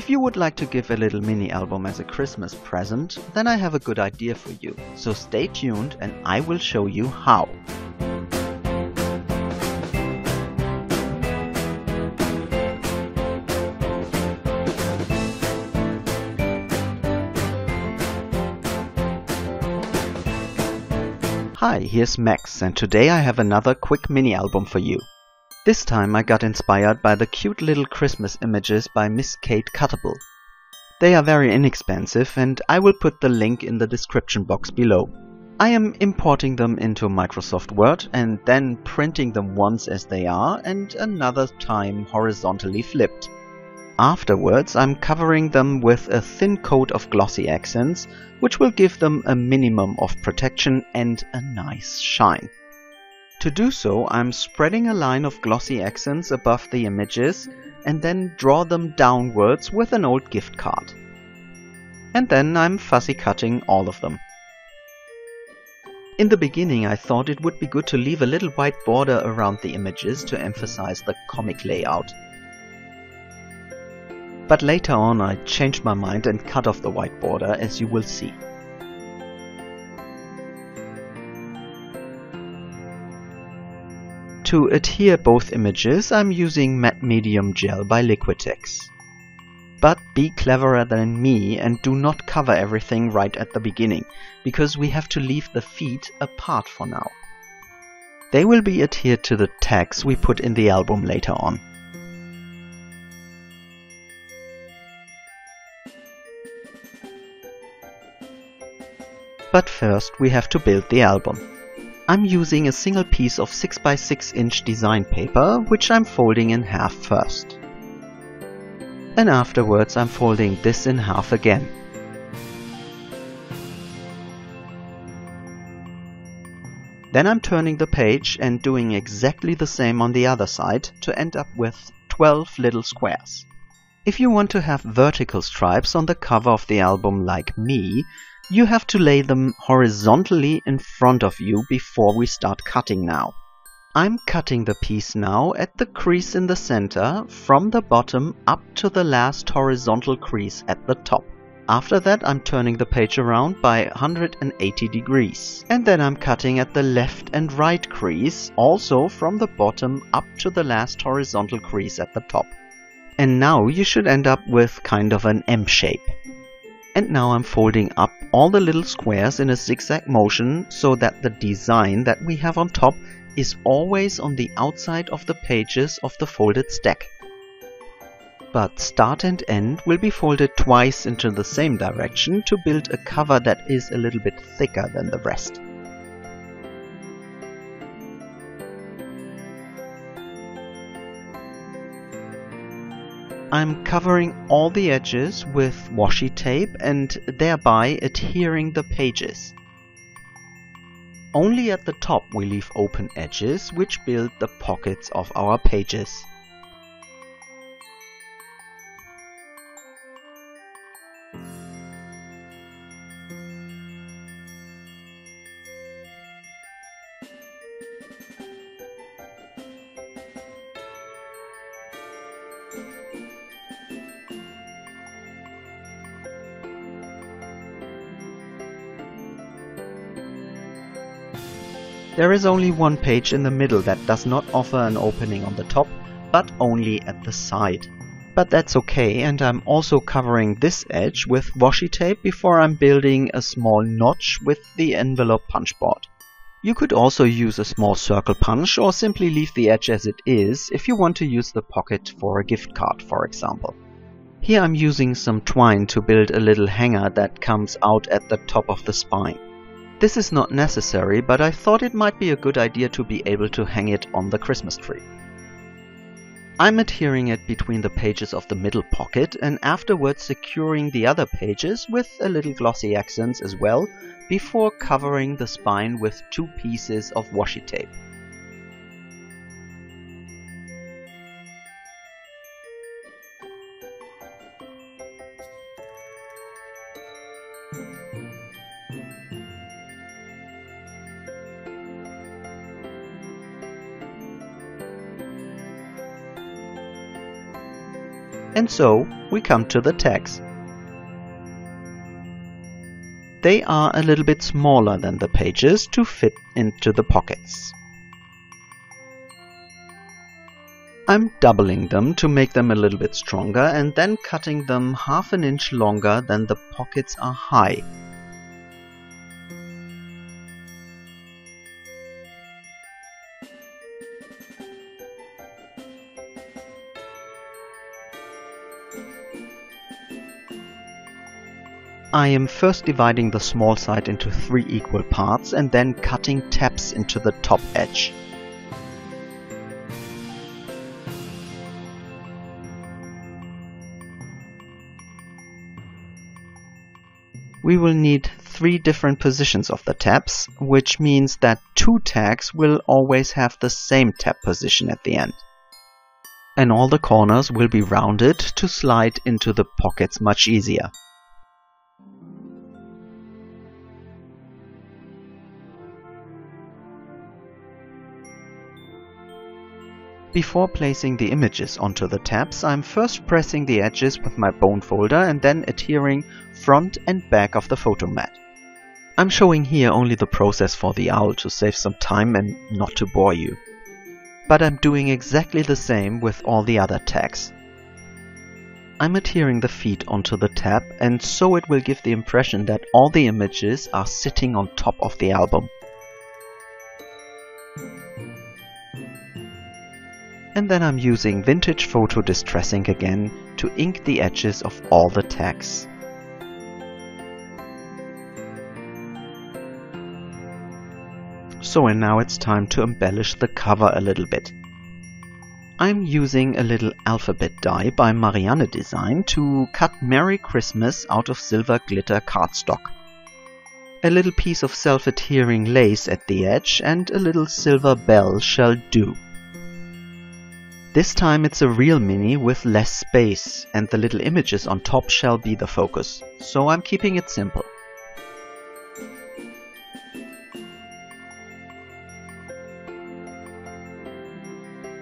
If you would like to give a little mini album as a Christmas present, then I have a good idea for you. So stay tuned and I will show you how. Hi, here's Max, and today I have another quick mini album for you. This time I got inspired by the cute little Christmas images by Miss Kate Cuttable. They are very inexpensive and I will put the link in the description box below. I am importing them into Microsoft Word and then printing them once as they are and another time horizontally flipped. Afterwards, I'm covering them with a thin coat of glossy accents, which will give them a minimum of protection and a nice shine. To do so, I'm spreading a line of glossy accents above the images and then draw them downwards with an old gift card. And then I'm fussy cutting all of them. In the beginning, I thought it would be good to leave a little white border around the images to emphasize the comic layout. But later on I changed my mind and cut off the white border, as you will see. To adhere both images, I'm using matte medium gel by Liquitex. But be cleverer than me and do not cover everything right at the beginning, because we have to leave the feet apart for now. They will be adhered to the tags we put in the album later on. But first we have to build the album. I'm using a single piece of 6x6 inch design paper, which I'm folding in half first. And afterwards I'm folding this in half again. Then I'm turning the page and doing exactly the same on the other side to end up with 12 little squares. If you want to have vertical stripes on the cover of the album like me, you have to lay them horizontally in front of you before we start cutting now. I'm cutting the piece now at the crease in the center, from the bottom up to the last horizontal crease at the top. After that I'm turning the page around by 180 degrees. And then I'm cutting at the left and right crease, also from the bottom up to the last horizontal crease at the top. And now you should end up with kind of an M shape. And now I'm folding up all the little squares in a zigzag motion so that the design that we have on top is always on the outside of the pages of the folded stack. But start and end will be folded twice into the same direction to build a cover that is a little bit thicker than the rest. I'm covering all the edges with washi tape and thereby adhering the pages. Only at the top we leave open edges, which build the pockets of our pages. There is only one page in the middle that does not offer an opening on the top, but only at the side. But that's okay, and I'm also covering this edge with washi tape before I'm building a small notch with the envelope punch board. You could also use a small circle punch or simply leave the edge as it is if you want to use the pocket for a gift card, for example. Here I'm using some twine to build a little hanger that comes out at the top of the spine. This is not necessary, but I thought it might be a good idea to be able to hang it on the Christmas tree. I'm adhering it between the pages of the middle pocket and afterwards securing the other pages with a little glossy accents as well, before covering the spine with 2 pieces of washi tape. And so we come to the tags. They are a little bit smaller than the pages to fit into the pockets. I'm doubling them to make them a little bit stronger and then cutting them half an inch longer than the pockets are high. I am first dividing the small side into 3 equal parts and then cutting tabs into the top edge. We will need 3 different positions of the tabs, which means that 2 tags will always have the same tab position at the end. And all the corners will be rounded to slide into the pockets much easier. Before placing the images onto the tabs, I'm first pressing the edges with my bone folder and then adhering front and back of the photo mat. I'm showing here only the process for the owl to save some time and not to bore you. But I'm doing exactly the same with all the other tags. I'm adhering the feet onto the tab, and so it will give the impression that all the images are sitting on top of the album. And then I'm using vintage photo distress ink again to ink the edges of all the tags. So and now it's time to embellish the cover a little bit. I'm using a little alphabet die by Marianne design to cut Merry Christmas out of silver glitter cardstock. A little piece of self-adhering lace at the edge and a little silver bell shall do. This time it's a real mini with less space, and the little images on top shall be the focus, so I'm keeping it simple.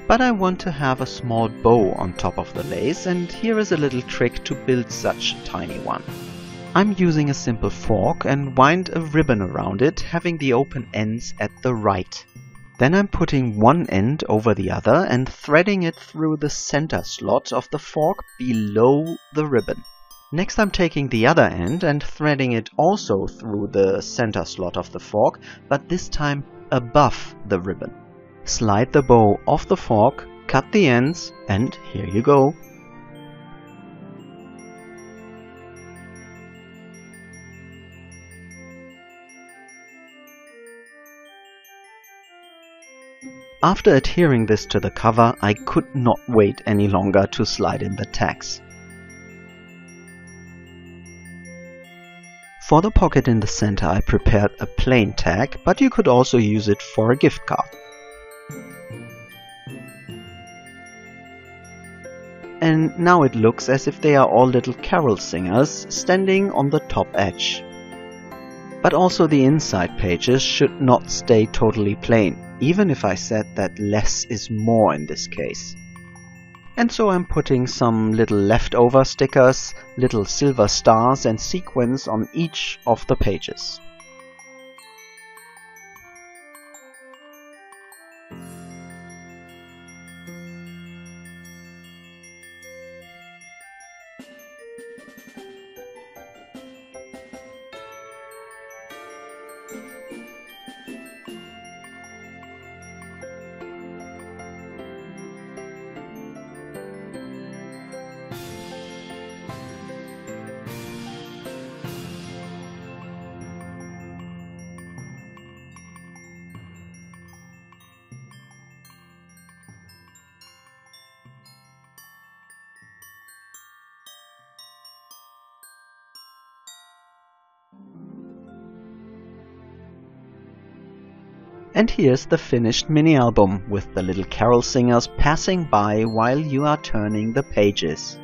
But I want to have a small bow on top of the lace, and here is a little trick to build such a tiny one. I'm using a simple fork and wind a ribbon around it, having the open ends at the right. Then I'm putting one end over the other and threading it through the center slot of the fork below the ribbon. Next I'm taking the other end and threading it also through the center slot of the fork, but this time above the ribbon. Slide the bow off the fork, cut the ends, and here you go. After adhering this to the cover, I could not wait any longer to slide in the tags. For the pocket in the center I prepared a plain tag, but you could also use it for a gift card. And now it looks as if they are all little carol singers standing on the top edge. But also the inside pages should not stay totally plain, even if I said that less is more in this case. And so I'm putting some little leftover stickers, little silver stars and sequins on each of the pages. And here's the finished mini album with the little carol singers passing by while you are turning the pages.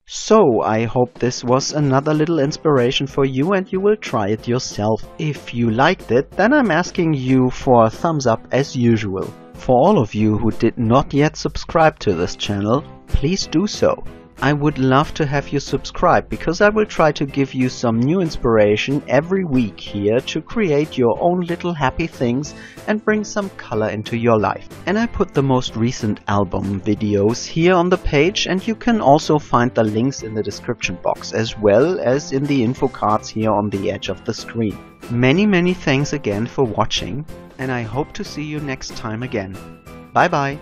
So, I hope this was another little inspiration for you and you will try it yourself. If you liked it, then I'm asking you for a thumbs up as usual. For all of you who did not yet subscribe to this channel, please do so. I would love to have you subscribe because I will try to give you some new inspiration every week here to create your own little happy things and bring some color into your life. And I put the most recent album videos here on the page, and you can also find the links in the description box as well as in the info cards here on the edge of the screen. Many thanks again for watching, and I hope to see you next time again. Bye bye!